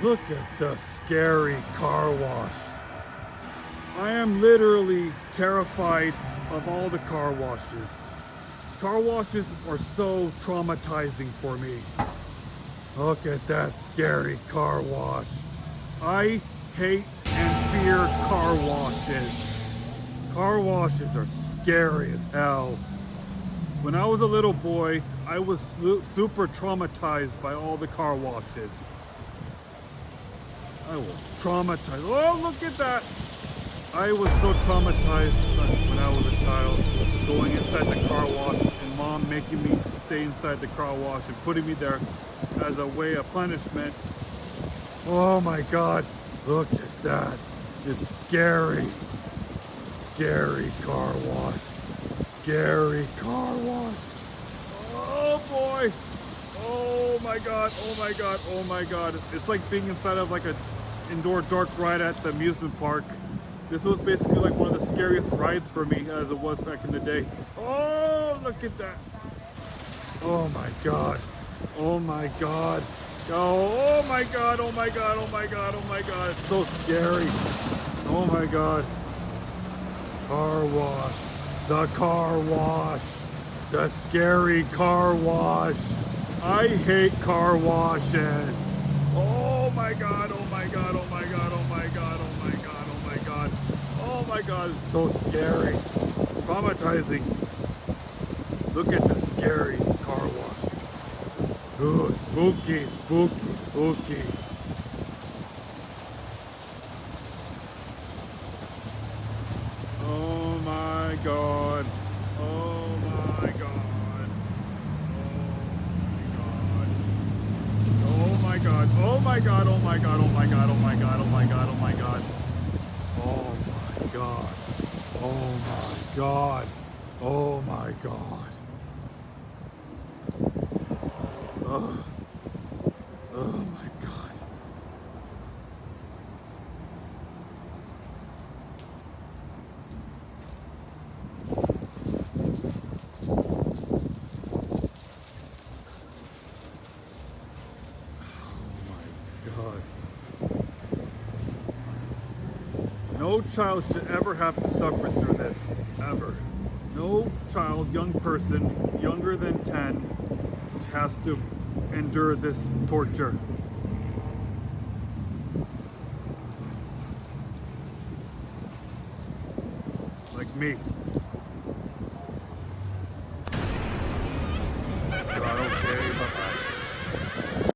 Look at the scary car wash. I am literally terrified of all the car washes. Car washes are so traumatizing for me. Look at that scary car wash. I hate and fear car washes. Car washes are scary as hell. When I was a little boy, I was super traumatized by all the car washes. I was traumatized. Oh, look at that! I was so traumatized when I was a child, going inside the car wash and mom making me stay inside the car wash and putting me there as a way of punishment. Oh my God, look at that. It's scary. Scary car wash. Scary car wash. Oh boy. Oh my God, oh my God, oh my God. It's like being inside of like a indoor dark ride at the amusement park. This was basically like one of the scariest rides for me as it was back in the day. Oh, look at that. Oh my God. Oh my God. Oh my God, oh my God, oh my God, oh my God. It's so scary. Oh my God. Car wash. The car wash. The scary car wash. I hate car washes. Oh my God, oh my God, oh my God, oh my God, oh my God, oh my God. Oh my God, it's so scary. Traumatizing. Look at the scary car wash. Ooh, spooky, spooky, spooky. Oh my God. Oh my God. Oh my God. Oh my God. Oh my God. Oh my God. Oh my God. Oh my God. Oh my God. Oh my God. Oh my God. Oh my God. Oh, oh my God. God. No child should ever have to suffer through this, ever. No child, young person, younger than 10, has to endure this torture. Like me.